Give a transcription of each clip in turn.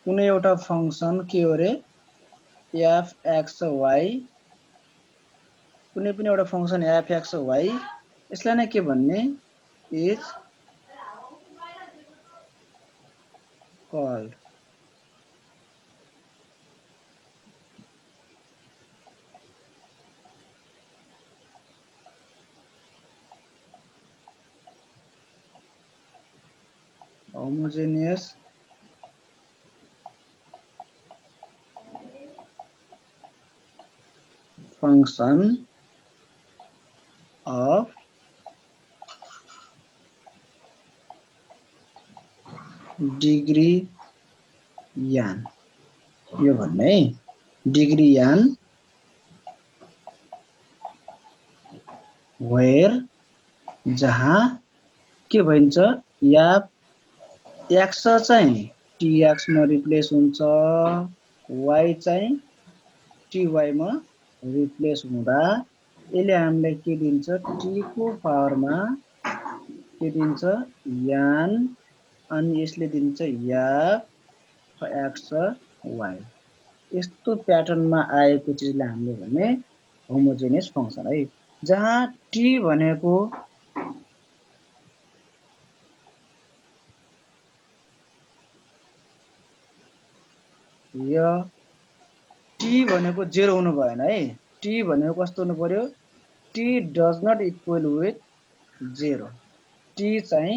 कुनै एउटा फंक्सन के हो रे f x y कुनै पनि एउटा फंक्सन f x y यसलाई नै के भन्ने is called homogeneous function of degree n यो भन्ने degree n where जहाँ के भन्छ या x चाहिँ tx मा रिप्लेस हुन्छ y चाहिँ ty मा रिप्लेस हुँदा यसले हामीलाई के दिन्छ t को पावरमा के दिन्छ n अनि यसले दिन्छ f x y यस्तो प्याटर्नमा आएको चिजलाई हामीले भन्ने होमोजेनियस फंक्सन है जहाँ t भनेको यो t भनेको 0 हुनु भएन है t भनेको कस्तो हुनु पर्यो t does not equal with 0 t चाहिँ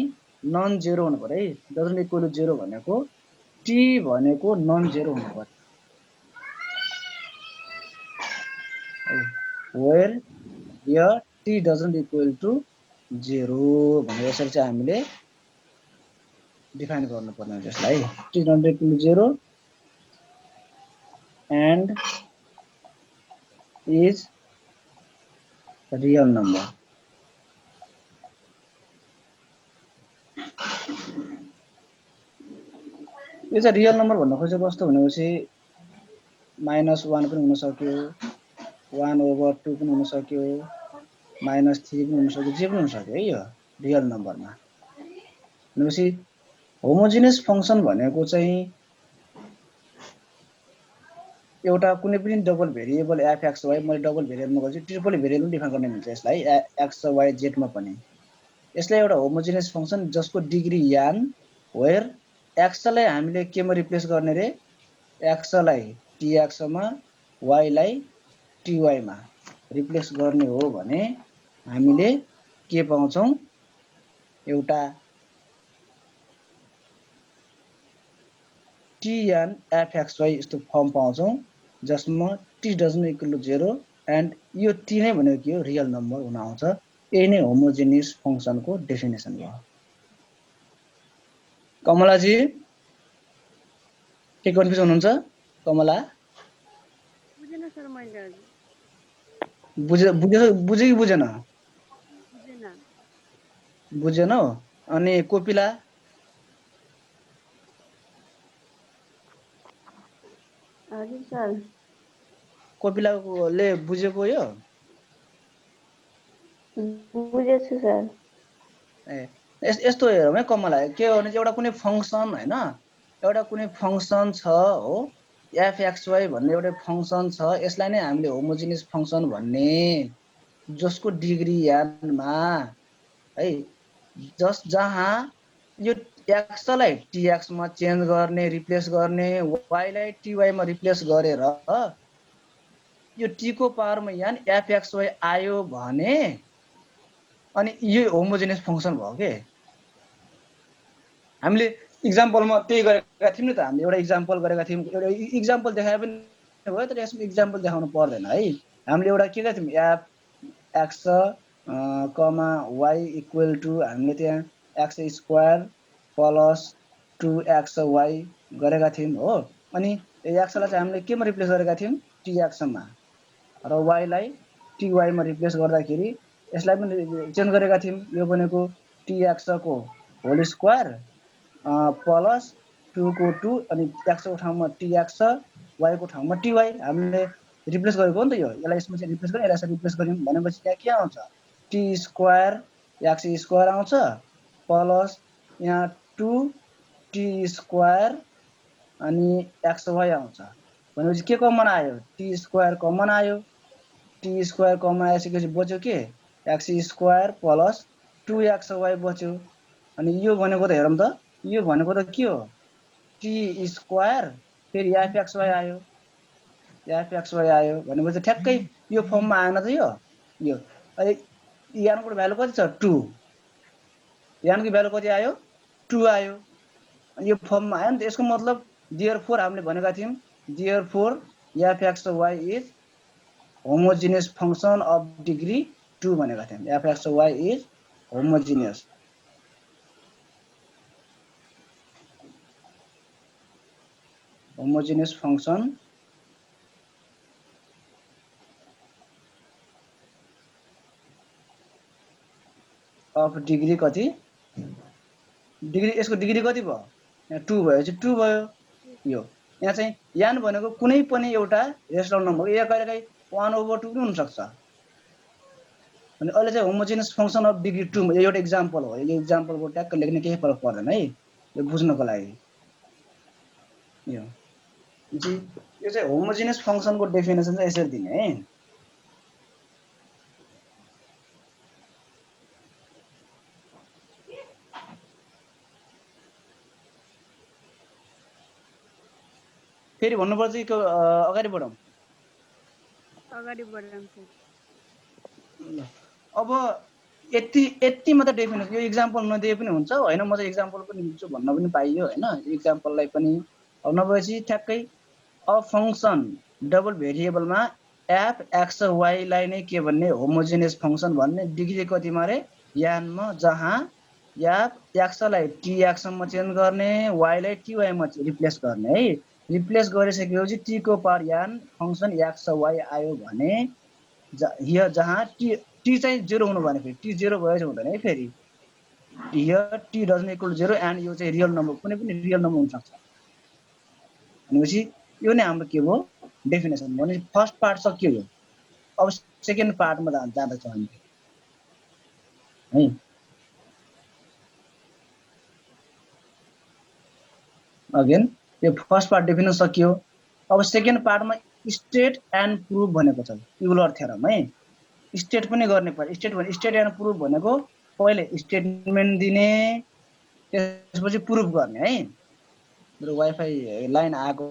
नन 0 हुनु पर्यो है डज नट इक्वल विथ 0 भनेको t भनेको नन 0 हुनु पर्यो where here t doesn't equal to 0 भनेर यसरी चाहिँ हामीले डिफाइन गर्नुपर्ने हुन्छ यसलाई t doesn't equal to 0 and is real number यो चाहिँ रियल नम्बर भन्न खोजेको कस्तो भनेपछि -1 पनि हुन सक्यो 1/2 पनि हुन सक्यो -3 पनि हुन सक्यो जे पनि हुन सक्यो है यो रियल नम्बरमा भनेपछि होमोजेनियस फंक्सन भनेको चाहिँ एउटा कुनै पनि double variable f x y मैले डबल भेरिएबलमा गर्छु ट्रिपल भेरिएबल डिफाइन गर्ने हुन्छ यसलाई x y z मा पनि यसलाई एउटा होमोजेनियस फंक्सन जसको डिग्री n वेयर x लाई हामीले केमा रिप्लेस गर्ने रे x लाई tx मा y लाई ty मा रिप्लेस गर्ने हो भने हामीले के पाउँछौं एउटा tn fxy यस्तो फर्म पाउँछौं जसमा t doesn't equal to 0 and यो t नै भनेको के हो रियल नम्बर हुन आउँछ यही नै होमोजेनियस फंक्सनको डेफिनेसन हो कमला जी के कन्फ्युज हुनुहुन्छ कमला बुझेन सर मैले बुझे कि बुझेन बुझेन अनि कोपिला हजुर सर कोपिलाले बुझेको यो बुझेछु सर ए यस्तो हेरौँ है कमला के हो भने एउटा कुनै फंक्सन हैन एउटा कुनै फंक्सन छ हो fxy भन्ने एउटा फंक्सन छ यसलाई नै हामीले होमोजेनियस फंक्सन भन्ने जसको डिग्री n मा है जहाँ यो x लाई tx मा चेन्ज गर्ने रिप्लेस गर्ने y लाई ty मा रिप्लेस गरेर यो t को पावरमा n fxy आयो भने अनि यो होमोजेनियस फंक्सन भयो के हामीले एक्जाम्पलमा त्यही गरेका थियौं नि त हामीले एउटा एक्जाम्पल गरेका थियौं एउटा एक्जाम्पल देखाए पनि भयो तर यसमा एक्जाम्पल देखाउनु पर्दैन है हामीले एउटा के गरेका थियौं f x y equal to हामीले त्यहाँ x स्क्वायर प्लस 2xy गरेका थियौं हो अनि x लाई चाहिँ हामीले केमा रिप्लेस गरेका थियौं tx मा र y लाई ty मा रिप्लेस गर्दाखेरि यसलाई पनि चेन्ज गरेका थियौं यो भनेको tx को होल स्क्वायर प्लस 2 को 2 अनि x को ठाउँमा tx y को ठाउँमा ty हामीले रिप्लेस गरेको हो नि त यो यसलाई यसमा चाहिँ रिप्लेस गरे यसलाई रिप्लेस गर्यौं भनेपछि यहाँ के आउँछ t स्क्वायर x स्क्वायर आउँछ प्लस यहाँ 2 t स्क्वायर अनि एक्स वाई आउँछ भनेपछि के कमन आयो टी स्क्वायर कमन आयो टी स्क्वायर कमन आइसकेपछि बच्यो के एक्स स्क्वायर प्लस 2xy बच्यो अनि यो भनेको त हेरौँ त यो भनेको त के हो टी स्क्वायर फेरि एफएक्सवाई आयो एफएक्सवाई आयो भनेपछि ठ्याक्कै यो फर्ममा आएन त यो अहिले यानको भ्यालु कति छ 2 यानको भ्यालु कति आयो 2 आयो अनि यो फर्ममा आयो नि त यसको मतलब देयरफोर हामीले भनेका थियौं therefore f x y is homogeneous function of degree 2 भनेका थियौं f x y is homogeneous function of degree कति डिग्री यसको डिग्री कति भयो यहाँ 2 भएपछि 2 भयो यो यहाँ चाहिँ यान भनेको कुनै पनि एउटा रेशनल नम्बर यो कहिलेकाहीँ 1/2 पनि हुन सक्छ अनि अहिले चाहिँ होमोजिनियस फंक्शन अफ डिग्री 2 यो एउटा एक्जाम्पल हो यो एक्जाम्पलको ट्याक्क लेख्ने केही फरक पर्दैन है यो बुझ्नको लागि यो चाहिँ होमोजिनियस फंक्शनको डेफिनेसन चाहिँ यसरी दिने है फेरि भन्नुपर्छ कि अगाडि बढौं अब यति मात्र डेफिनेसन यो एक्जाम्पल नदिए पनि हुन्छ हैन म चाहिँ एक्जाम्पल पनि दिन्छु भन्न पनि पाइयो हैन एक्जाम्पललाई पनि अब नभएपछि ठ्याक्कै अ फंक्शन डबल भेरिएबलमा एफ एक्स वाई लाई नै के भन्ने होमोजिनियस फंक्शन भन्ने डिग्री कतिमा रे यानमा जहाँ एफ एक्स लाई टी एक्स मा चेन्ज गर्ने वाई लाई टी वाई मा रिप्लेस गर्ने है रिप्लेस गरिसकेपछि टी को पावर यान फंक्शन एक्स वाई आयो भने हियर जहाँ टी चाहिँ 0 हुनु भने फेरि टी 0 भयो हुँदैन है फेरि here T doesn't equal 0 and यो चाहिँ रियल नम्बर कुनै पनि रियल नम्बर हुन सक्छ भनेपछि यो नै हाम्रो के हो डेफिनेसन भने फर्स्ट पार्ट सक्यो यो अब सेकेन्ड पार्टमा जाँदैछौँ हामी है अगेन यो फर्स्ट पार्ट डेफिनेसन सकियो अब सेकेन्ड पार्टमा स्टेट एन्ड प्रुफ भनेको छ युलर थ्योरम है स्टेट पनि गर्ने पर्छ स्टेट एन्ड प्रुफ भनेको पहिले स्टेटमेन्ट दिने त्यसपछि प्रुफ गर्ने है मेरो वाइफाई लाइन आएको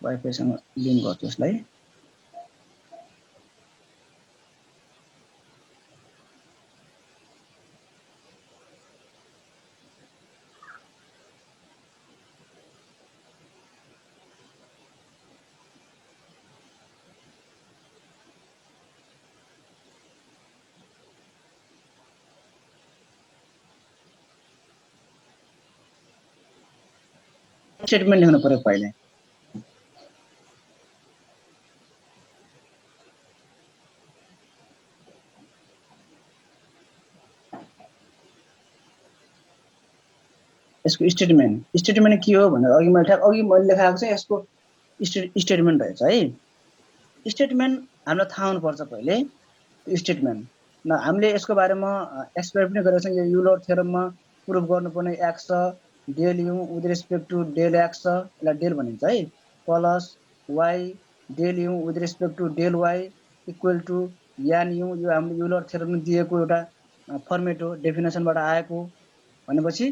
वाइफाईसँग लिङ्क गर्छु यसलाई स्टेटमेन्ट लेख्नु पर्यो पहिले यसको स्टेटमेन्ट के हो भनेर अघि मैले लेखाएको चाहिँ यसको स्टेटमेन्ट रहेछ है स्टेटमेन्ट हामीलाई थाहा हुनुपर्छ पहिले स्टेटमेन्ट न हामीले यसको बारेमा एक्सप्लेन पनि गरेका छौँ यो युलर थ्योरममा प्रुफ गर्नुपर्ने x del u with respect to del x यसलाई डेल भनिन्छ है plus y del u with respect to del y equal to n u यो हामीले युलर थ्योरममा दिएको एउटा फर्मेट हो डेफिनेसनबाट आएको भनेपछि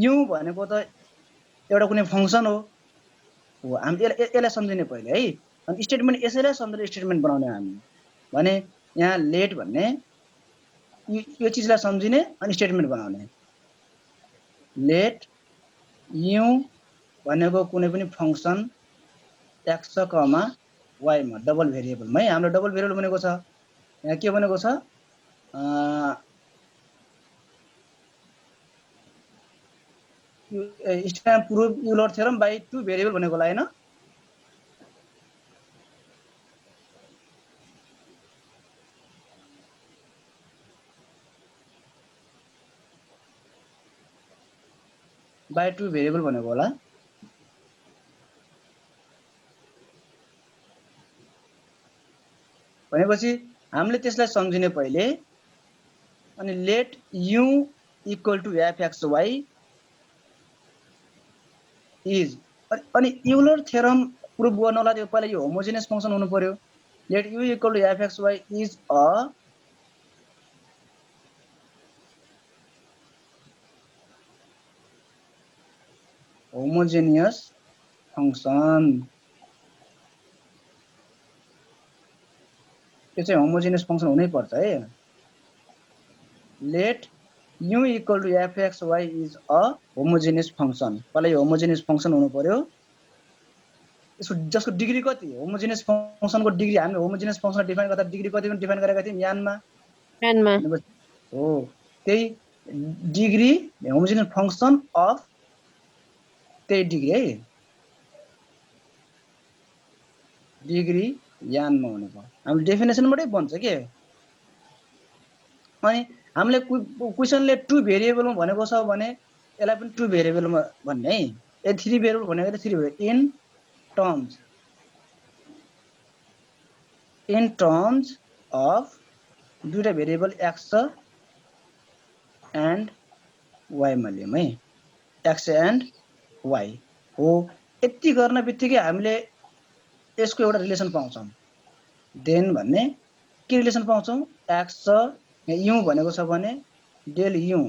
यु भनेको त एउटा कुनै फंक्सन हो हामी यसलाई सम्झिने पहिले है अनि स्टेटमेन्ट यसैलाई सम्झेर स्टेटमेन्ट बनाउने हामी भने यहाँ लेट भन्ने यो चीजलाई सम्झिने अनि स्टेटमेन्ट बनाउने लेट यु भनेको कुनै पनि फंक्सन एक्स कमा वाई मा डबल भेरिएबलमा है हाम्रो डबल भेरिएबल भनेको छ यहाँ के भनेको छ statement proof Euler theorem by two variable भनेको होला हैन बाइ टु भेरिएबल भनेको होला भनेपछि हामीले त्यसलाई सम्झिने पहिले अनि let u equal to f x y is अनि युलर थ्योरम प्रुभ गर्नलाई त्यो पहिला यो होमोजेनियस फंक्सन हुनु पर्यो let u equal to fxy is a homogeneous function त्यो चाहिँ होमोजेनियस फंक्सन हुनै पर्छ है let u equal to fxy is a homogeneous function पहिला यो होमोजेनियस फंक्सन हुनु पर्यो यसको जसको डिग्री कति होमोजेनियस फंक्सनको डिग्री हामीले होमोजेनियस फंक्सन डिफाइन गर्दा डिग्री कति पनि डिफाइन गरेका थियौं यानमा हो त्यही डिग्री होमोजेनियस फंक्सन अफ त्यही डिग्री है डिग्री यानमा हुने भयो हामीले डेफिनेसनबाटै बन्छ के अनि हामीले क्वेशनले टु भेरिएबलमा भनेको छ भने यसलाई पनि टु भेरिएबलमा भन्ने है ए थ्री भेरिएबल भनेको त three variable in terms of दुईटा भेरिएबल x एन्ड y मा लियौं है x एन्ड y हो यति गर्न बित्तिकै हामीले यसको एउटा रिलेसन पाउँछौं देन भन्ने के रिलेसन पाउँछौं x u भनेको छ भने del u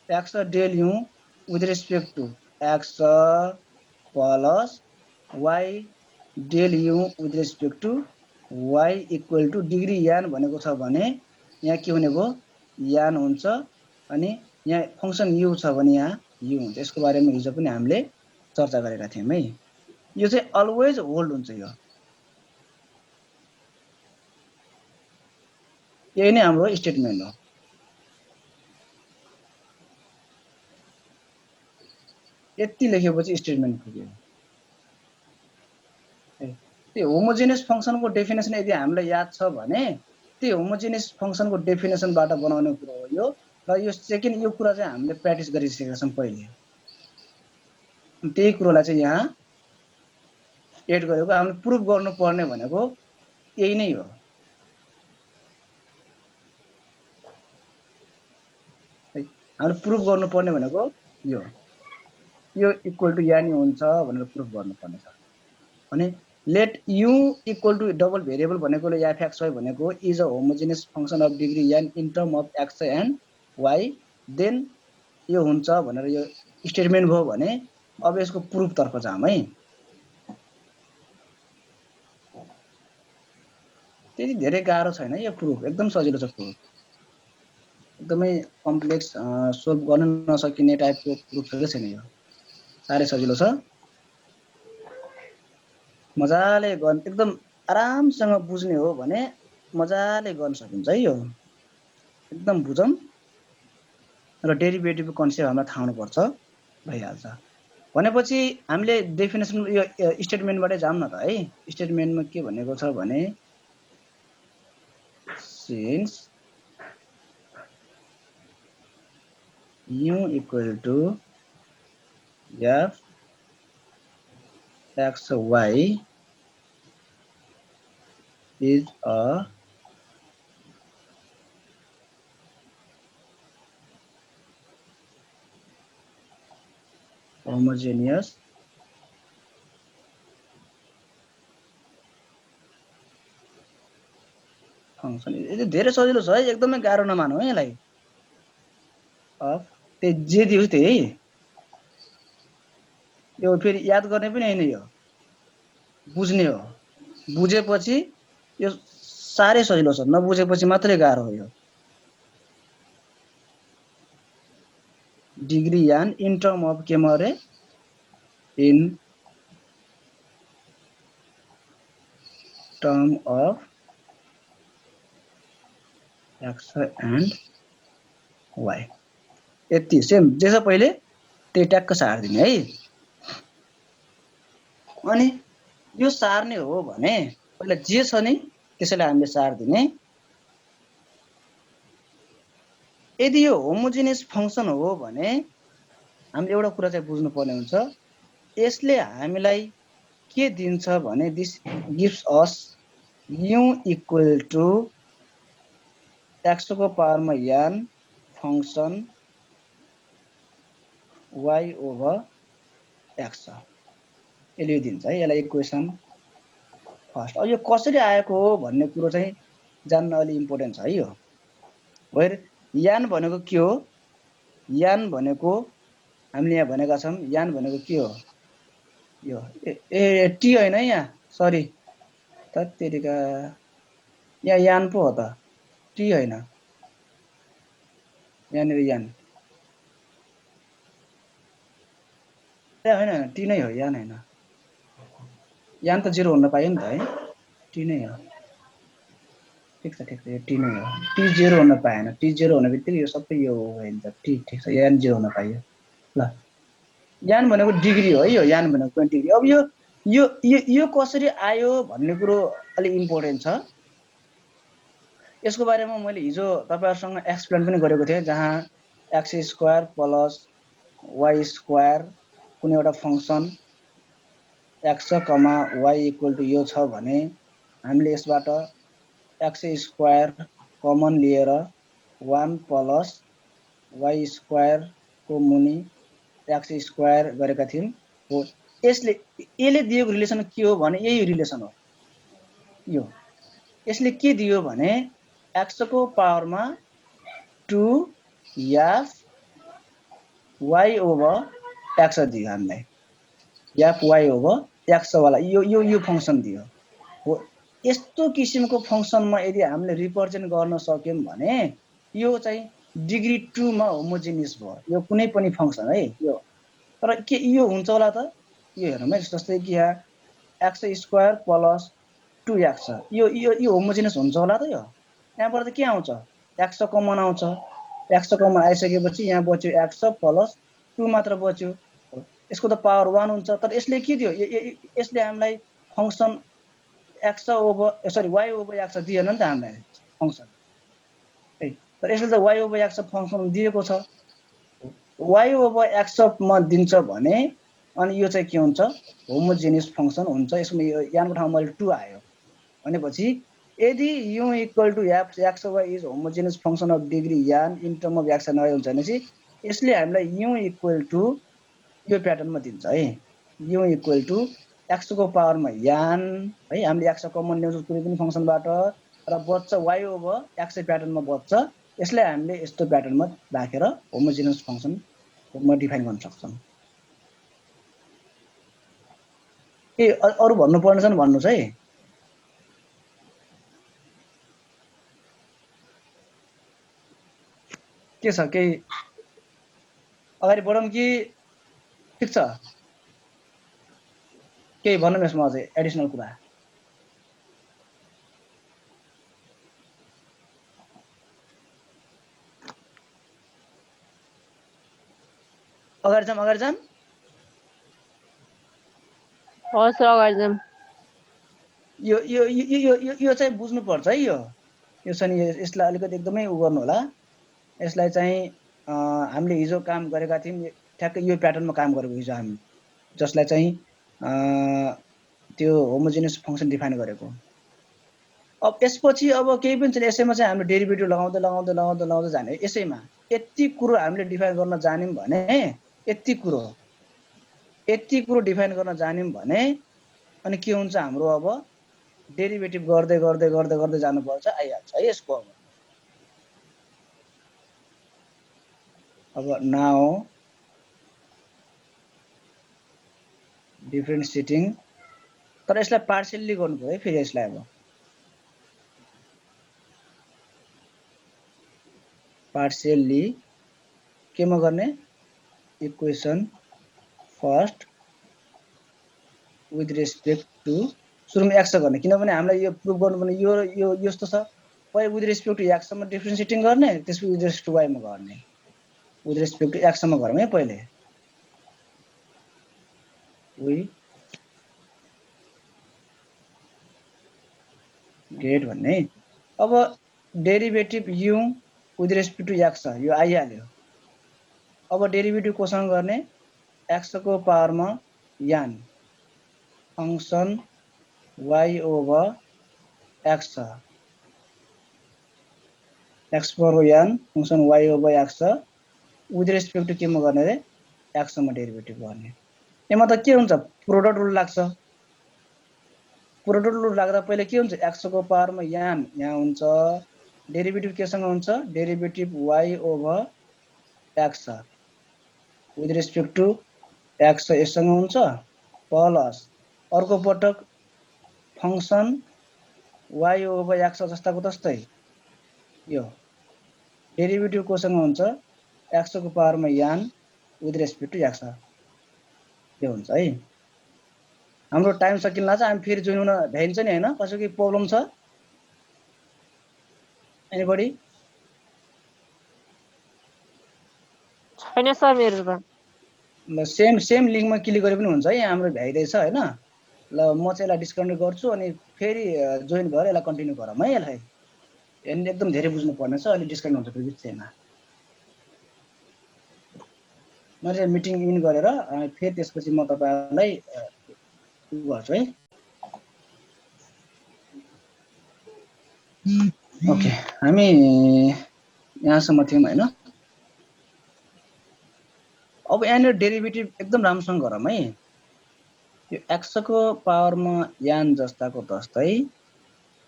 x del u with respect to x plus y del u with respect to y equal to degree n भनेको छ भने यहाँ के हुने भयो यान हुन्छ अनि यहाँ फंक्सन u छ भने यहाँ u हुन्छ यसको बारेमा हिजो पनि हामीले चर्चा गरेका थियौं है यो चाहिँ अलवेज होल्ड हुन्छ यो यही नै हाम्रो स्टेटमेन्ट हो यति लेखेपछि स्टेटमेन्ट पुग्यो त्यो होमोजेनियस फंक्सनको डेफिनेसन यदि हामीलाई याद छ भने त्यो होमोजेनियस फंक्सनको डेफिनेसनबाट बनाउने कुरा हो यो र यो सेकेन्ड यो कुरा चाहिँ हामीले प्र्याक्टिस गरिसकेका छौं पहिले त्यही कुरालाई चाहिँ यहाँ एड गरेको हामीले प्रुफ गर्नुपर्ने भनेको यही नै हो हामीले प्रुफ गर्नुपर्ने भनेको यो इक्वल टु यानी हुन्छ भनेर प्रुफ गर्नुपर्ने छ भने let u equal to double variable भनेकोले fxy भनेको is a homogeneous function of degree n in term of x and y then यो हुन्छ भनेर यो स्टेटमेन्ट भयो भने अब यसको प्रुफ तर्फ जाम है त्यति धेरै गाह्रो छैन यो प्रुफ एकदम सजिलो छ प्रुफ एकदमै कम्प्लेक्स सोल्भ गर्न नसकिने टाइपको प्रुफ छैन यो साह्रै सजिलो छ मजाले गर्न एकदम आरामसँग बुझ्ने हो भने मजाले गर्न सकिन्छ है यो एकदम बुझौं र डेरिभेटिभ कन्सेप्ट हामीलाई थाहा हुनुपर्छ भइहाल्छ भनेपछि हामीले डेफिनेसन यो स्टेटमेन्टबाटै जाम न त है स्टेटमेन्टमा के भनेको छ भने since u equal to f x y is a homogeneous function यो धेरै सजिलो छ है एकदमै गाह्रो नमान्नु है यसलाई अफ त्यो जे दियो त्यही है यो फेरि याद गर्ने पनि हैन यो बुझ्ने हो बुझेपछि यो साह्रै सजिलो छ नबुझेपछि मात्रै गाह्रो हो यो degree n in term of के मरे in term of x and y यति सेम जे छ पहिले त्यही ट्याक्क सार्दिने है अनि यो सार्ने हो भने पहिला जे छ नि त्यसैलाई हामीले सार्दिने यदि यो होमोजेनियस फंक्सन हो भने हामीले एउटा कुरा चाहिँ बुझ्नु पर्ने हुन्छ यसले हामीलाई के दिन्छ भने this gives us u equal to x को पावरमा n function y over x छ यसले यो दिन्छ है यसलाई इक्वेसन फर्स्ट अब यो कसरी आएको हो भन्ने कुरो चाहिँ जान्न अलि इम्पोर्टेन्ट छ है यो वेयर यान भनेको के हो यान भनेको हामीले यहाँ भनेका छौं यान भनेको के हो यो ए टी हैन है यहाँ सरी तत्तेरीका यहाँ यान पो हो त टी हैन यहाँनिर यान ए हैन टी नै हो यान हैन यान त 0 हुन पायो नि त है टी नै हो ठीक छ यो टी नै हो टी 0 हुन पाएन टी 0 हुने बित्तिकै यो सबै यो हुन्छ टी ठीक छ यान 0 हुन पायो ल यान भनेको डिग्री हो है यो यान भनेको डिग्री अब यो यो यो कसरी आयो भन्ने कुरो अलि इम्पोर्टेन्ट छ यसको बारेमा मैले हिजो तपाईहरुसँग एक्सप्लेन पनि गरेको थिएँ जहाँ x square plus y square कुनै एउटा function x, y equal to यो छ भने हामीले यसबाट x स्क्वायर कमन लिएर 1 प्लस y स्क्वायर को मुनि x स्क्वायर गरेका थियौं हो यसले दिएको रिलेसन के हो भने यही रिलेसन हो यो यसले के दियो भने x को पावरमा 2f y ओभर x दियो हामीलाई f y ओभर x वाला यो फंक्सन दियो हो यस्तो किसिमको फंक्सनमा यदि हामीले रिप्रेजेन्ट गर्न सक्यौं भने यो चाहिँ डिग्री 2 मा होमोजिनियस भयो यो कुनै पनि फंक्सन है यो तर के यो हुन्छ होला त यो हेरौँ है जस्तै कि यहाँ x स्क्वायर प्लस 2x यो होमोजिनियस हुन्छ होला त यो यहाँबाट त के आउँछ x कमन आउँछ x कमन आइसकेपछि यहाँ बच्यो x प्लस 2 मात्र बच्यो यसको त पावर 1 हुन्छ तर यसले के दियो यसले हामीलाई function x over sorry y over x दिएन नि त हामीलाई फंक्सन है तर यसले त y ओभर x फंक्सन दिएको छ y ओभर x मा दिन्छ भने अनि यो चाहिँ के हुन्छ होमोजिनियस फंक्सन हुन्छ यसमा यानको ठाउँमा मैले 2 आयो भनेपछि यदि u equal to f x y is homogeneous function of degree n in term of x नय हुन्छ भनेपछि यसले हामीलाई u इक्वल टु यो प्याटर्नमा दिन्छ है u इक्वल टु x को पावरमा यान है हामीले x कमन ल्याउँछौं कुनै पनि फंक्सनबाट र बच्छ y ओभर x प्याटर्नमा बच्छ यसलाई हामीले यस्तो प्याटर्नमा राखेर होमोजिनियस फंक्सन म डिफाइन गर्न सक्छौं ए अरु भन्नु पर्ने छ नि भन्नुस् है के छ केही अगाडि बढौं कि ठीक छ केही भन्नु यसमा अझै एडिसनल कुरा अगाडि जाम हस् अगाडि जाम यो चाहिँ बुझ्नु पर्छ है यो चाहिँ यसलाई अलिकति एकदमै उ गर्नु होला यसलाई चाहिँ हामीले हिजो काम गरेका थियौं ठ्याक्कै यो प्याटर्नमा काम गरेको हिजो हामी जसलाई चाहिँ त्यो होमोजिनियस फंक्सन डिफाइन गरेको अब यसपछि अब केही पनि छैन यसैमा चाहिँ हामीले डेरिभेटिभ लगाउँदै जाने यसैमा यति कुरो हामीले डिफाइन गर्न जान्यौं भने यति कुरो डिफाइन गर्न जान्यौं भने अनि के हुन्छ हाम्रो अब डेरिभेटिभ गर्दै जानुपर्छ आइहाल्छ है यसको अब नाउ डिफरेन्सिएटिङ तर यसलाई पार्शियली गर्नु है फेरि यसलाई अब पार्शियली केमा गर्ने equation first with respect to सुरुमा x गर्ने किनभने हामीलाई यो प्रुफ गर्नुपर्ने यो यस्तो छ पहिले विथ रेस्पेक्ट टु x मा डिफरेन्सिएटिङ गर्ने त्यसपछि विथ रेस्पेक्ट टु y मा गर्ने विथ रेस्पेक्ट टु x मा गरौँ है पहिले वी गेट भन्ने अब derivative u with respect to x यो आइहाल्यो अब डेरिभेटिभ कोसँग गर्ने x को पावरमा n function y over x x power n function y over x with respect to केमा गर्ने रे x मा डेरिभेटिभ गर्ने यसमा त के हुन्छ प्रोडक्ट रुल लाग्छ प्रोडक्ट रुल लाग्दा पहिले के हुन्छ x को पावरमा यान यहाँ हुन्छ डेरिभेटिभ केसँग हुन्छ derivative y over x with respect to x यससँग हुन्छ प्लस अर्को पटक फंक्सन y ओभर x जस्ताको तस्तै यो डेरिभेटिभ कोसँग हुन्छ x को पावरमा यान विथ रेस्पेक्ट टु x यो हुन्छ है हाम्रो टाइम सकिन्ला चाहिँ हामी फेरि जोइन हुन भ्याइन्छ नि हैन कसैको प्रब्लम छ एनीबडी छैन सर मेरो त ल सेम लिङ्कमा क्लिक गरे पनि हुन्छ है यहाँ हाम्रो भ्याइदैछ हैन ल म चाहिँ यसलाई डिस्कनेक्ट गर्छु अनि फेरि जोइन भएर यसलाई कन्टिन्यू गरौँ है यसलाई यसले एकदम धेरै बुझ्नु पर्ने छ अनि डिस्कनेक्ट हुन्छ फेरि बिचैमा म चाहिँ मिटिङ इन गरेर फेरि त्यसपछि म तपाईहरुलाई गर्छु है ओके हामी यहाँसम्म थियौँ हैन अब यहाँनिर डेरिभेटिभ एकदम राम्रोसँग गरौँ है यो x को पावरमा यान जस्ताको तस्तै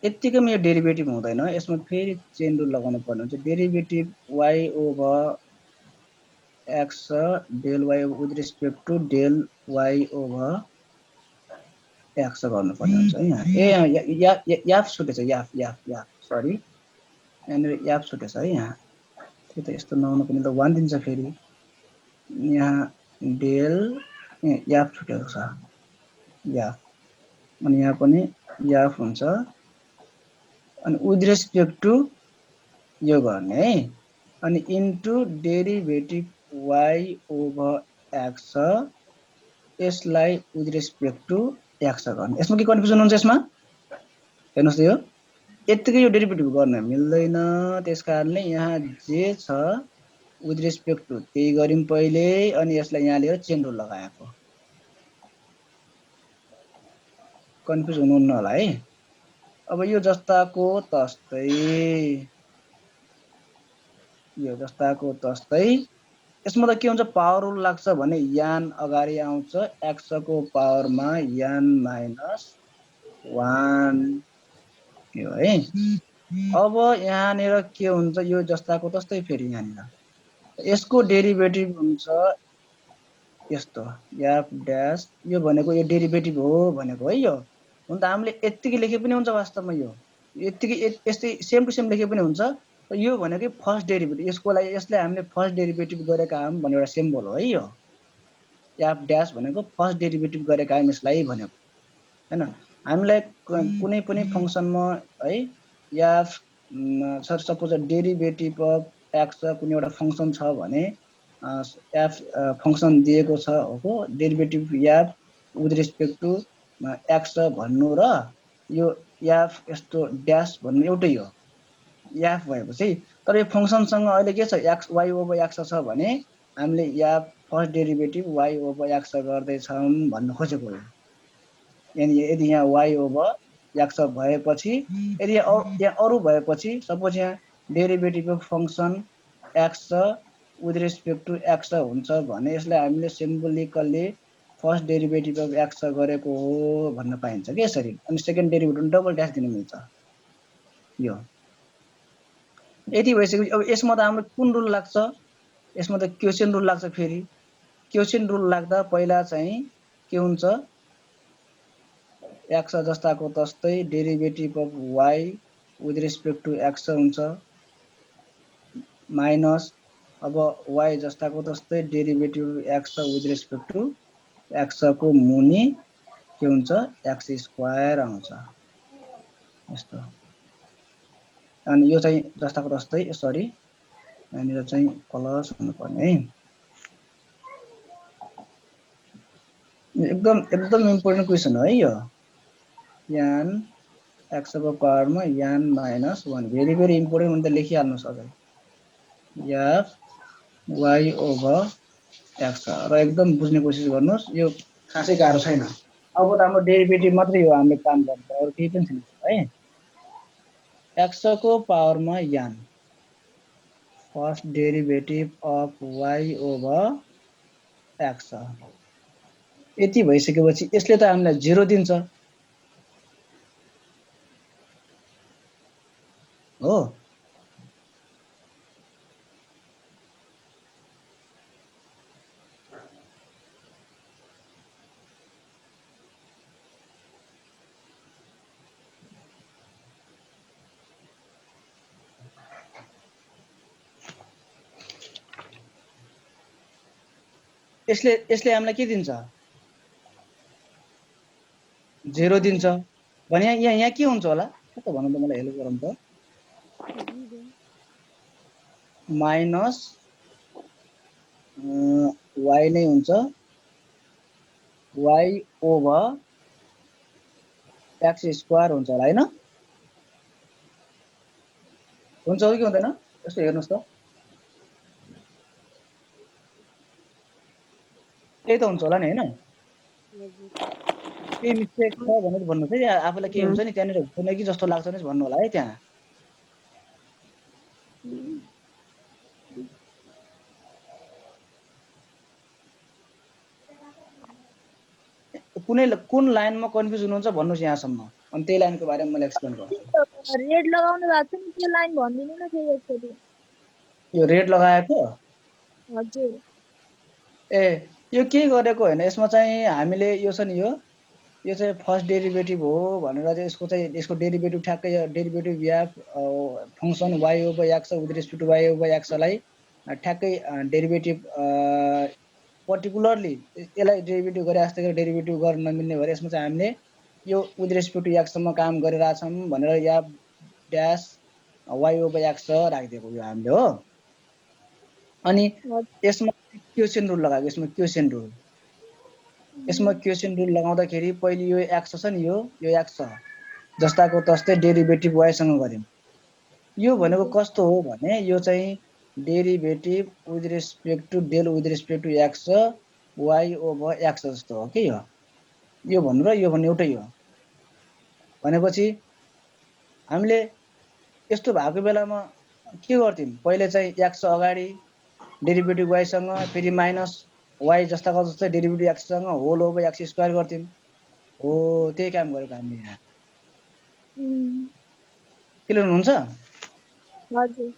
यत्तिकैमा यो डेरिभेटिभ हुँदैन यसमा फेरि चेन रुल लगाउनु पर्ने हुन्छ derivative y over x del y with respect to del y over x गर्नुपर्ने हुन्छ है यहाँ याफ छुटेछ याफ सरी यहाँनिर याफ छुटेछ है यहाँ त्यो त यस्तो नहुनु पनि त 1 दिन्छ फेरि यहाँ डेल याफ छुटेको छ याफ अनि यहाँ पनि याफ हुन्छ अनि विथ रेस्पेक्ट टु यो गर्ने है अनि into derivative y over x यसलाई विथ रेस्पेक्ट टु x गर्ने यसमा के कन्फ्युजन हुन्छ यसमा हेर्नुस् यो यतिकै यो डेरिभेटिभ गर्न मिल्दैन त्यसकारणले यहाँ जे छ विथ रेस्पेक्ट टु त्यही गरिम पहिले अनि यसलाई यहाँ लिएर चेन रुल लगाएको कन्फ्युज हुनुहुन्न होला है अब यो जस्ताको तस्तै यसमा त के हुन्छ पावर रुल लाग्छ भने यान अगाडि आउँछ x को पावरमा यान माइनस 1 यो है अब यहाँनिर के हुन्छ यो जस्ताको तस्तै फेरि यहाँनिर यसको डेरिभेटिभ हुन्छ यस्तो f ड्याश यो भनेको यो डेरिभेटिभ हो भनेको है यो हुन त हामीले यतिकै लेखे पनि हुन्छ वास्तवमा यो यतिकै यस्तै सेम टु सेम लेखे पनि हुन्छ यो भनेको फर्स्ट डेरिभेटिभ यसलाई हामीले फर्स्ट डेरिभेटिभ गरेका हौं भन्ने एउटा सिम्बल हो है यो f ड्याश भनेको फर्स्ट डेरिभेटिभ गरेका हौं यसलाई भनेको हैन हामीलाई कुनै पनि फंक्सनमा है f suppose derivative of x कुनै एउटा फंक्सन छ भने f फंक्सन दिएको छ हो derivative f with respect to x भन्नु र यो f यस्तो ड्याश भन्नु एउटै हो f भएपछि तर यो फंक्सनसँग अहिले के छ x y ओभर x छ भने हामीले f first derivative y over x गर्दै छौं भन्न खोजेको हो यानी यदि यहाँ y ओभर x भएपछि यदि यहाँ अरु भएपछि सपोज यहाँ derivative of function x with respect to x हुन्छ भने यसलाई हामीले symbolically first derivative of x गरेको हो भन्न पाइन्छ के यसरी अनि सेकेन्ड डेरिभेटिभ डबल ड्याश दिन मिल्छ यो यति भइसकेपछि अब यसमा त हाम्रो कुन रुल लाग्छ यसमा त क्वेशन रुल लाग्छ फेरि क्वेशन रुल लाग्दा पहिला चाहिँ के हुन्छ x जस्ताको तस्तै derivative of y with respect to x हुन्छ माइनस अब y जस्ताको तस्तै derivative x with respect to x को मुनि के हुन्छ x स्क्वायर आउँछ यस्तो अनि यो चाहिँ जस्ताको तस्तै सरी यहाँनिर चाहिँ प्लस हुनुपर्ने है एकदम इम्पोर्टेन्ट क्वेशन हो है यो यान x को पावरमा यान माइनस 1 भेरी इम्पोर्टेन्ट हुन्छ लेखिहाल्नुस् अझै f y ओभर x र एकदम बुझ्ने कोसिस गर्नुस् यो खासै गाह्रो छैन अब त हाम्रो डेरिभेटिभ मात्रै हो हामीले काम गर्नु अरु केही पनि छैन है x को पावरमा यान first derivative of y over x यति भइसकेपछि यसले त हामीलाई 0 दिन्छ हो यसले हामीलाई के दिन्छ 0 दिन्छ भने यहाँ के हुन्छ होला के त भन्नु त मलाई हेल्प गरौँ त माइनस y नै हुन्छ y ओभर x स्क्वायर हुन्छ होला हैन हुन्छ हो कि हुँदैन यसो हेर्नुस् त त्यही त हुन्छ होला नि हैन के मिस्टेक छ भनेर भन्नुस् है आफूलाई के हुन्छ नि त्यहाँनिर हुँदैन कि जस्तो लाग्छ नि भन्नु होला है त्यहाँ कुन लाइनमा कन्फ्युज हुनुहुन्छ भन्नुस् यहाँसम्म अनि त्यही लाइनको बारेमा मैले एक्सप्लेन गर्छु रेड लगाउनु भएको छ नि त्यो लाइन भन्दिनु न फेरि एकचोटि यो रेड लगाएको हजुर ए यो के गरेको हैन यसमा चाहिँ हामीले यो छ नि यो चाहिँ फर्स्ट डेरिभेटिभ हो भनेर चाहिँ यसको डेरिभेटिभ ठ्याक्कै डेरिभेटिभ या function y over x with respect to y over x लाई ठ्याक्कै डेरिभेटिभ पर्टिकुलरली यसलाई डेरिभेटिभ गरे जस्तै डेरिभेटिभ गर्न नमिल्ने भएर यसमा चाहिँ हामीले यो विथ रेस्पेक्ट टु x सम्म काम गरिरहेछौँ भनेर या ड्यास y ओभर x राखिदिएको यो हामीले हो अनि यसमा क्वेसन रुल लगाएको यसमा क्वेसन रुल लगाउँदाखेरि पहिले यो x छ नि यो x छ जस्ताको तस्तै डेरिभेटिभ y सँग गर्यौं यो भनेको कस्तो हो भने यो चाहिँ derivative with respect to del with respect to x y over x जस्तो हो के यो भन्नु र यो भन्नु एउटै हो भनेपछि हामीले यस्तो भएको बेलामा के गर्थ्यौं पहिले चाहिँ x अगाडि डेरिभेटिभ y सँग फेरि माइनस y जस्ताको जस्तै डेरिभेटिभ x सँग होल ओभर x स्क्वायर गर्थ्यौं हो त्यही काम गरेको हामीले यहाँ क्लियर हुनुहुन्छ हजुर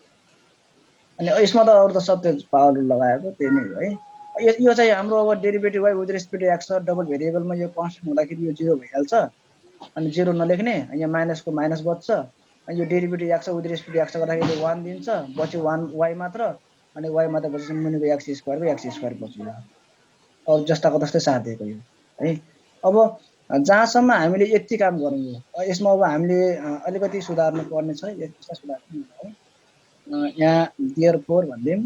अनि यसमा त अरु त सबै पावर लगाएको त्यही नै हो है यो चाहिँ हाम्रो अब derivative y with respect to x double भेरिएबलमा यो कन्स्टेन्ट हुँदाखेरि यो 0 भइहाल्छ अनि 0 नलेख्ने यहाँ माइनसको माइनस बच्छ अनि यो derivative x with respect to x गर्दाखेरि 1 दिन्छ बच्यो 1 y मात्र अनि y मात्र बच्छ मुनिको x स्क्वायर बच्यो अब जस्ताको तस्तै साथ दिएको यो है अब जहाँसम्म हामीले यति काम गरौँ यसमा अब हामीले अलिकति सुधार्नु पर्ने छ यसमा सुधार्नु है यहाँ देयरफोर भन्दिम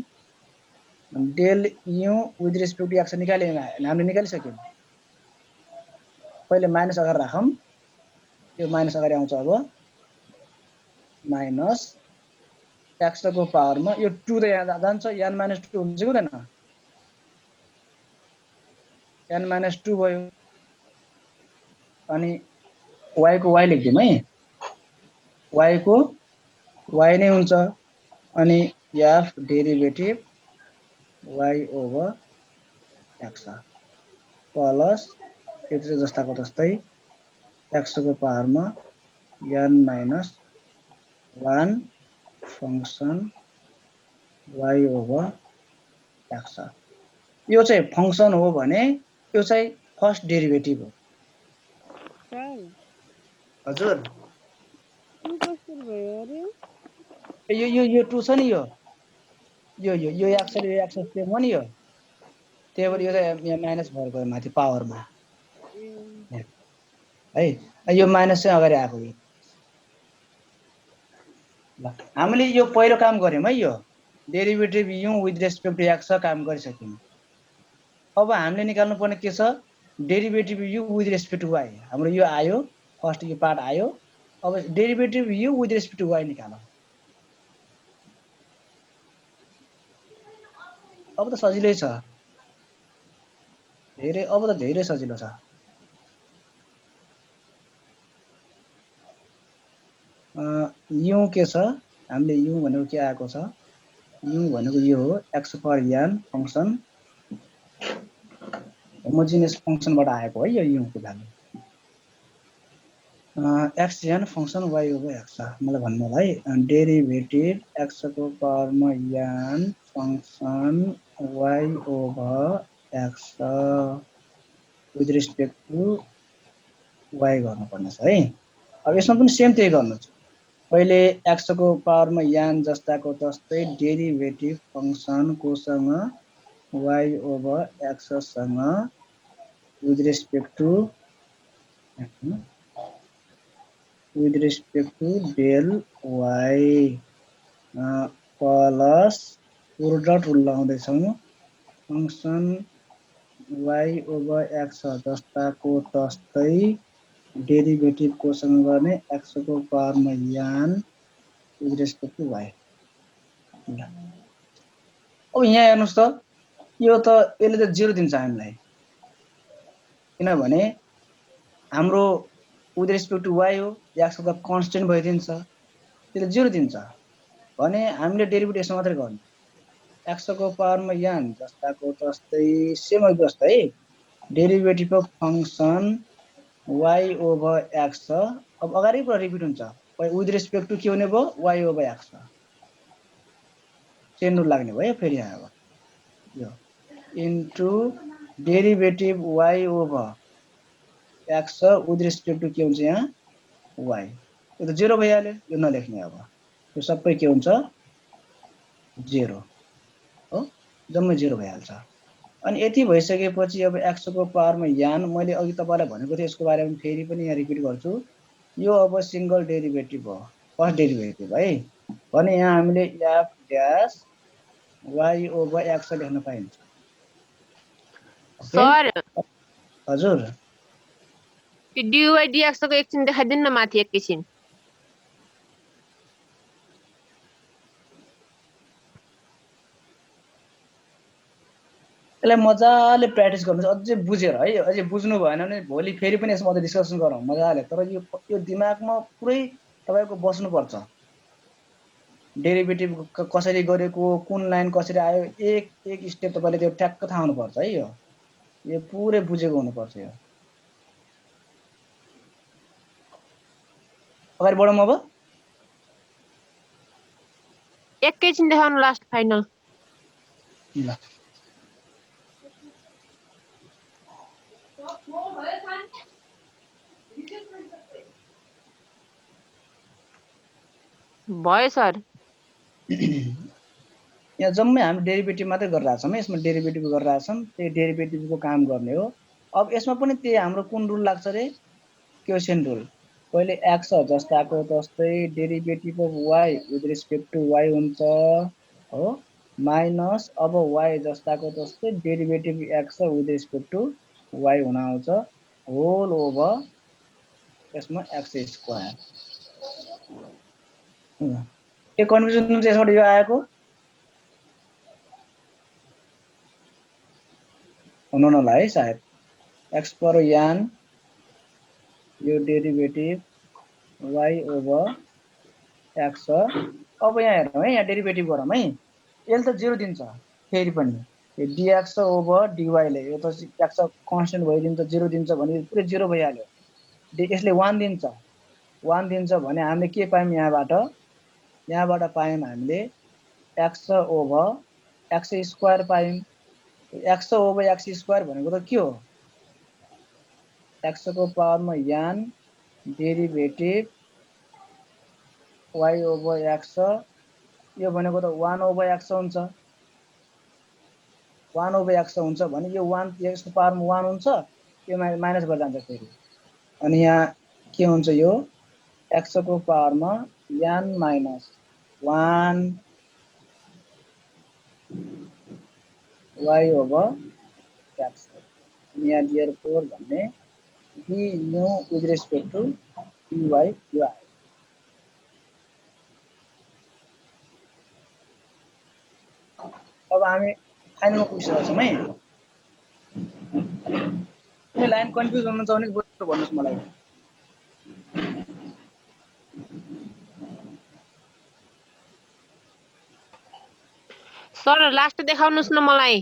del u with respect to x निकाले हामीले निकालिसक्यौं पहिले माइनस अगाडि राखौं यो माइनस अगाडि आउँछ अब माइनस x को पावरमा यो 2 त यहाँ जान्छ n - 2 हुन्छ कि हुँदैन n - 2 भयो अनि y को y लेख्दिम है y को y नै हुन्छ अनि f derivative y over x plus यो चाहिँ जस्ताको तस्तै x को पावरमा n - 1 function y over x यो चाहिँ फंक्सन हो भने यो चाहिँ फर्स्ट डेरिभेटिभ हो हजुर यो 2 छ नि यो एक्चुअली यो एक्सेस सेम हो नि यो त्यही भएर यो चाहिँ माइनस भएर गयो माथि पावरमा है यो माइनस चाहिँ अगाडि आएको यो ल हामीले यो पहिलो काम गर्यौं है यो derivative u with respect to x काम गरिसक्यौं अब हामीले निकाल्नु पर्ने के छ derivative u with respect to y हाम्रो यो आयो फर्स्ट यो पार्ट आयो अब derivative u with respect to y निकालौं अब त सजिलै छ अब त धेरै सजिलो छ u के छ हामीले u भनेको के आएको छ u भनेको यो हो x पर n फंक्सन होमोजिनियस फङ्सनबाट आएको है यो u को value xn function y over x मलाई भन्नु होला है डेरिभेटिभ x को पावरमा n function y over x with respect to y गर्नुपर्ने छ है अब यसमा पनि सेम त्यही गर्नु छ पहिले x को पावरमा n जस्ताको तस्तै डेरिभेटिभ फङ्सन कोसँग y ओभर x सँग with respect to del y plus पुरो डट उल्लाउँदैछौँ फङ्सन y ओभर x जस्ताको तस्तै डेरिभेटिभ कोसँग गर्ने x को पावरमा n with respect to y अब यहाँ हेर्नुस् त यो त यसले त 0 दिन्छ हामीलाई किनभने हाम्रो with respect to y हो x त कन्स्टेन्ट भइदिन्छ त्यसले 0 दिन्छ भने हामीले डेरिभेटिभ यसमा मात्रै गर्ने x को पावरमा n जस्ताको तस्तै सेम जस्तै है derivative of function y over x अब अगाडि पुरा रिपिट हुन्छ विथ रिस्पेक्ट टु के हुने भयो y over x chain rule लाग्ने भयो फेरि यहाँ अब यो into derivative y over x with respect to के हुन्छ यहाँ y यो त 0 भइहाल्यो यो नलेख्ने अब यो सबै के हुन्छ 0 हो जम्मै 0 भइहाल्छ अनि यति भइसकेपछि अब x को पावरमा n मैले अघि तपाईलाई भनेको थिएँ यसको बारेमा फेरि पनि यहाँ रिपिट गर्छु यो अब सिंगल डेरिभेटिभ हो फर्स्ट डेरिभेटिभ है भने यहाँ हामीले f dash y over x लेख्न पाइन्छ सर हजुर त्यो dy dx को एकछिन देखाइदिनु न माथि एकैछिन यसलाई मजाले प्र्याक्टिस गर्नुहोस् अझै बुझेर है अझै बुझ्नु भएन भने भोलि फेरि पनि यसमा अझै डिस्कसन गरौँ मजाले तर यो दिमागमा पुरै तपाईको बस्नुपर्छ डेरिभेटिभ कसरी गरेको कुन लाइन कसरी आयो एक एक स्टेप तपाईले त्यो ट्याक्क थाहा हुनुपर्छ है यो पुरै बुझेको हुनुपर्छ यो अगाडि बढौँ अब एकैछिन देखाउनु लास्ट फाइनल ल भयो सर यहाँ जम्मै हामी डेरिभेटिभ मात्रै गरिरहेका छौँ यसमा डेरिभेटिभ गरिरहेका छौँ त्यही डेरिभेटिभको काम गर्ने हो अब यसमा पनि त्यही हाम्रो कुन रुल लाग्छ रे क्वेसन रुल पहिले x जस्ताको तस्तै derivative of y with respect to y हुन्छ हो माइनस अब y जस्ताको तस्तै derivative x with respect to y हुन आउँछ होल ओभर यसमा x स्क्वायर के कन्फ्युजन हुन्छ यसबाट यो आएको हुनु नला है सायद x पर n यो डेरिभेटिभ y ओभर x अब यहाँ हेरौँ है यहाँ डेरिभेटिभ गरौँ है यसले त 0 दिन्छ फेरि पनि यो dx ओभर dy ले यो त x कन्स्टेन्ट भइदिन्छ 0 दिन्छ भने पुरै 0 भइहाल्यो यसले 1 दिन्छ भने हामीले के पायौँ यहाँबाट पायौँ हामीले x ओभर x स्क्वायर पायौँ x ओभर x स्क्वायर भनेको त के हो x को पावरमा n derivative y over x यो भनेको त 1 ओभर x हुन्छ 1 ओभर x हुन्छ भने यो 1 x को पावरमा 1 हुन्छ यो माइनस भएर जान्छ फेरि अनि यहाँ के हुन्छ यो x को पावरमा n minus 1 y over x यहाँ therefore भन्ने b nu with respect to dy यो आयो अब हामी फाइनलमा पुगिसकेका छौँ है कुनै लाइन कन्फ्युज हुनुहुन्छ भने भन्नुहोस् मलाई सर लास्ट देखाउनुस् न मलाई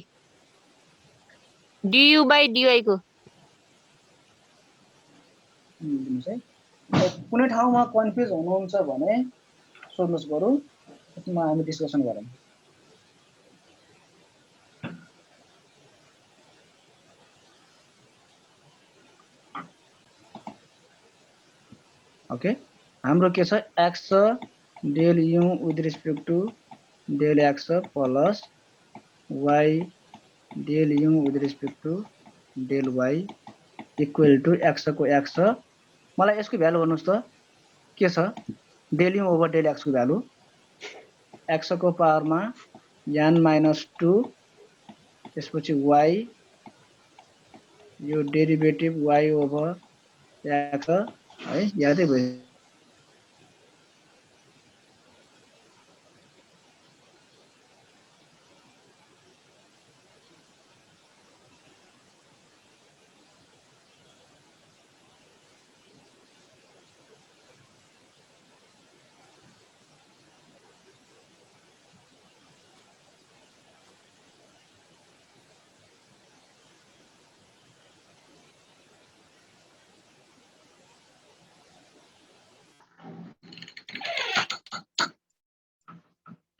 du by dy को दिनुस् है कुनै ठाउँमा कन्फ्युज हुनुहुन्छ भने सोध्नुस् बरु त्यसमा हामी डिस्कसन गरौँ ओके हाम्रो के छ x del u with respect to del x plus y del u with respect to del y equal to x को x मलाई यसको भ्यालु भन्नुस् त के छ del u over del x को भ्यालु x को पावरमा n - 2 त्यसपछि y यो डेरिभेटिभ y over x है यादै भयो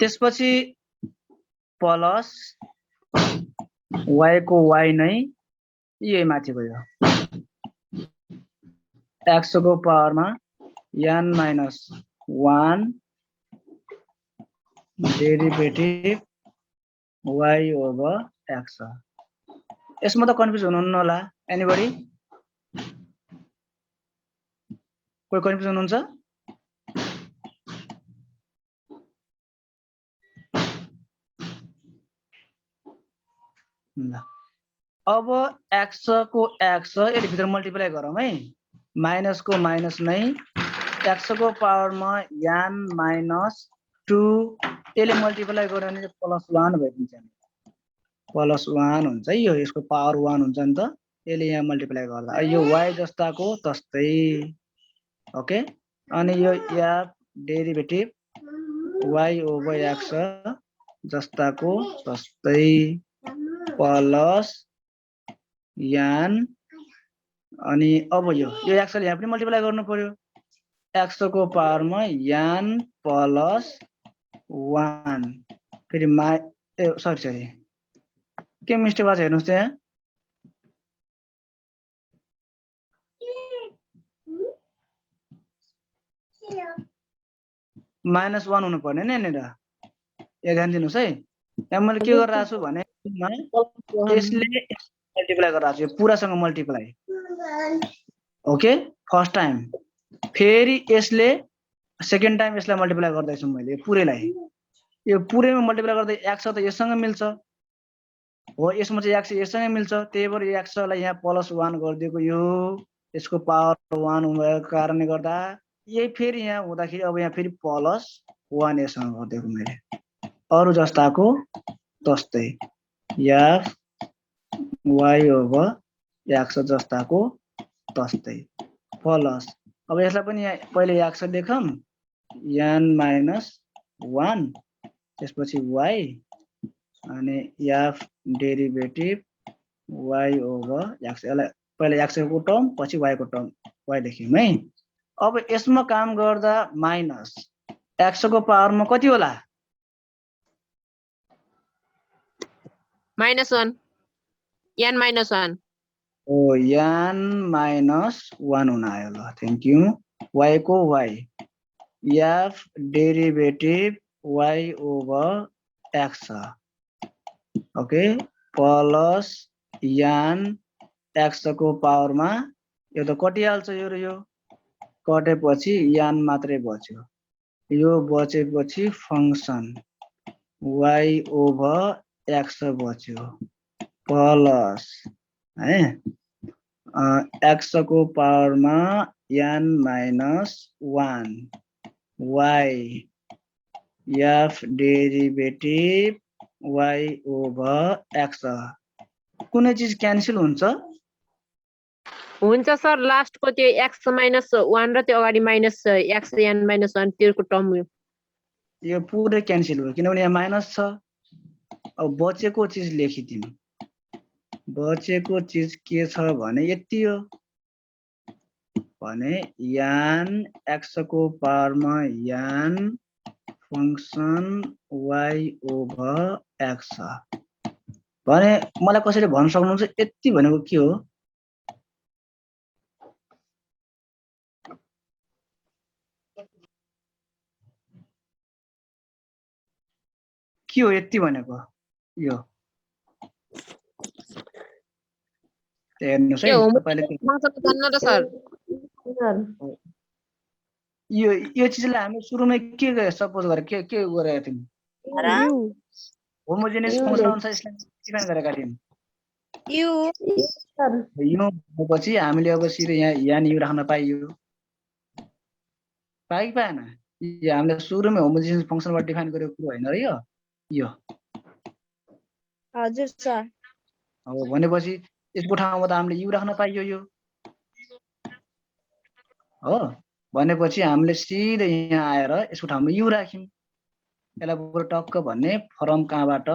त्यसपछि प्लस y को y नै यही माथि गयो x को पावरमा n - 1 derivative y over x यसमा त कन्फ्युज हुनुहुन्न होला एनीबडी कोही कन्फ्युज हुनुहुन्छ ल अब x को x यसले भित्र मल्टिप्लाई गरौँ है माइनस को माइनस नै x को पावरमा n - 2 यसले मल्टिप्लाई गर्यो भने प्लस 1 भइदिन्छ प्लस 1 हुन्छ यो यसको पावर 1 हुन्छ नि त यसले यहाँ मल्टिप्लाई गर्दा यो y जस्ताको तस्तै ओके अनि यो f derivative y over x जस्ताको तस्तै प्लस n अनि अब यो x ले यहाँ पनि मल्टिप्लाई गर्नु पर्यो x को पावरमा n प्लस 1 फेरि सरी के मिस्टेक भएको छ हेर्नुस् त यहाँ -1 हुनु पर्ने नि यहाँनिर यहाँ ध्यान दिनुस् है यहाँ मैले के गरिरहेको छु भने यसले मल्टिप्लाई गरिरहेको छु यो पुरासँग मल्टिप्लाई ओके फर्स्ट टाइम फेरि यसले सेकेन्ड टाइम यसलाई मल्टिप्लाई गर्दैछु मैले पुरैलाई यो पुरैमा मल्टिप्लाई गर्दै x त यससँग मिल्छ हो यसमा चाहिँ x यससँग मिल्छ त्यही भएर यो x लाई यहाँ प्लस 1 गरिदिएको यो यसको पावर 1 भएको कारणले गर्दा यही फेरि यहाँ हुँदाखेरि अब यहाँ फेरि प्लस 1 यससँग गरिदिएको मैले अरु जस्ताको तस्तै f y over x जस्ताको तस्तै प्लस अब यसलाई पनि यहाँ पहिले x लेखौँ n - 1 त्यसपछि y अनि f derivative y over x यसलाई पहिले x को टर्म पछि y को टर्म y लेख्यौँ है अब यसमा काम गर्दा माइनस x को पावरमा कति होला -1 n - 1 ओ n - 1 हुन आयो ल थ्यांक यू y को y f derivative y over x okay plus n x को पावरमा यो त कटिहाल्छ यो र यो कटेपछि n मात्रै बच्यो यो बचेपछि फंक्सन y over x बच्यो प्लस है x को पावरमा n - 1 y f derivative y over x कुनै चीज क्यान्सल हुन्छ सर लास्ट को त्यो x - 1 र त्यो अगाडि माइनस x n - 1 त्यसको टर्म हो यो पुरै क्यान्सल हो किनभने यहाँ माइनस छ अब बचेको चीज लेखिदिनु बचेको चिज के छ भने यति हो भने यान x को पावरमा n function y over x छ भने मलाई कसरी भन्न सक्नुहुन्छ यति भनेको के हो यति भनेको यो हेर्नुस् है तपाईले जान्न त सर यो चीजलाई हामी सुरुमै के सपोज गरे के गरेका थियौं होमोजेनियस फंक्सन अनुसार यसलाई डिफाइन गरेका थियौं यो पछि हामीले अब सिधै यहाँ यु राख्न पाइयो पाएन यो हामीले सुरुमै होमोजेनियस फंक्सनबाट डिफाइन गरेको कुरो हैन र यो हजुर सर अब भनेपछि यसको ठाउँमा त हामीले यु राख्न पाइयो यो हो भनेपछि हामीले सिधै यहाँ आएर यसको ठाउँमा यु राख्यौं यसलाई बरु टक्क भन्ने फ्रम कहाँबाट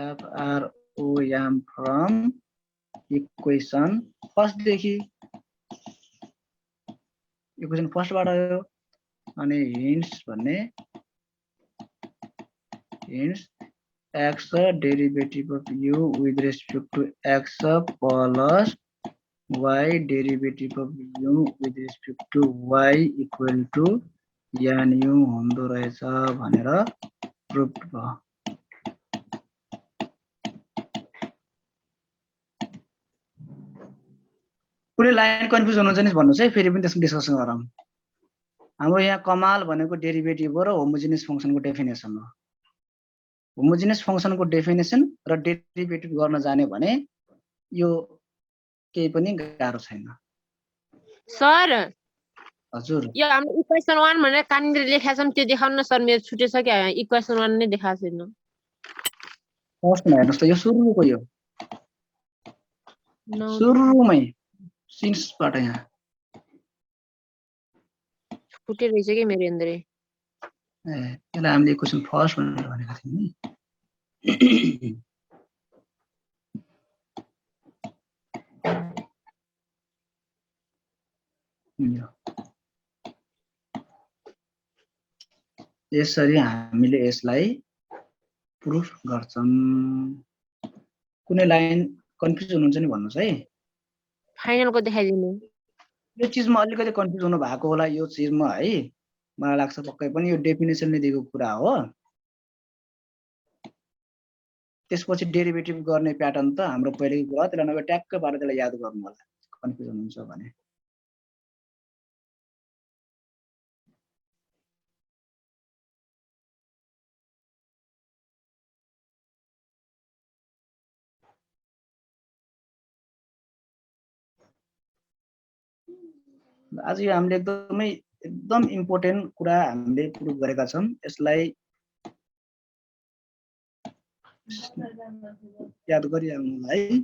F R O M from equation first देखि इक्वेसन फर्स्ट बाट आयो अनि हिन्ट्स भन्ने hints x derivative of u with respect to x plus y derivative of u with respect to y equal to n u हुँदो रहेछ भनेर proof भयो कुनै लाइन कन्फ्युज हुनुहुन्छ नि भन्नुस् है फेरि पनि त्यसमा डिस्कसन गरौँ हाम्रो यहाँ कमाल भनेको डेरिभेटिभ हो र होमोजेनियस फंक्सनको डेफिनेसन हो होमोजेनियस फंक्सनको डेफिनेसन र डेरिभेटिभ गर्न जाने भने यो केही पनि गाह्रो छैन सर हजुर यो हाम्रो इक्वेसन 1 भनेर कहाँनिर लेखेका छन् त्यो देखाउन न सर मेरो छुटेछ के इक्वेसन 1 नै देखाएको छैन फर्स्टमा हेर्नुस् त यो सुरुको यो सुरुमै सिन्सबाट यहाँ छुटे रहेछ के मेरो यन्द्रे यसलाई हामीले इक्वेसन फर्स्ट भनेर भनेका थियौं नि यसरी हामीले यसलाई प्रुफ गर्छौं कुनै लाइन कन्फ्युज हुनुहुन्छ नि भन्नुस् है फाइनलको देखाइदिनु यो चीजमा अलिकति कन्फ्युज हुनु भएको होला यो चीजमा है मलाई लाग्छ पक्कै पनि यो डेफिनेसनले दिएको कुरा हो त्यसपछि डेरिभेटिभ गर्ने प्याटर्न त हाम्रो पहिलेको कुरा त्यसलाई नभए ट्याक्क पारेर त्यसलाई याद गर्नु होला कन्फ्युज हुनुहुन्छ भने आज यो हामीले एकदम इम्पोर्टेन्ट कुरा हामीले प्रुफ गरेका छौं यसलाई याद गरिहाल्नुलाई है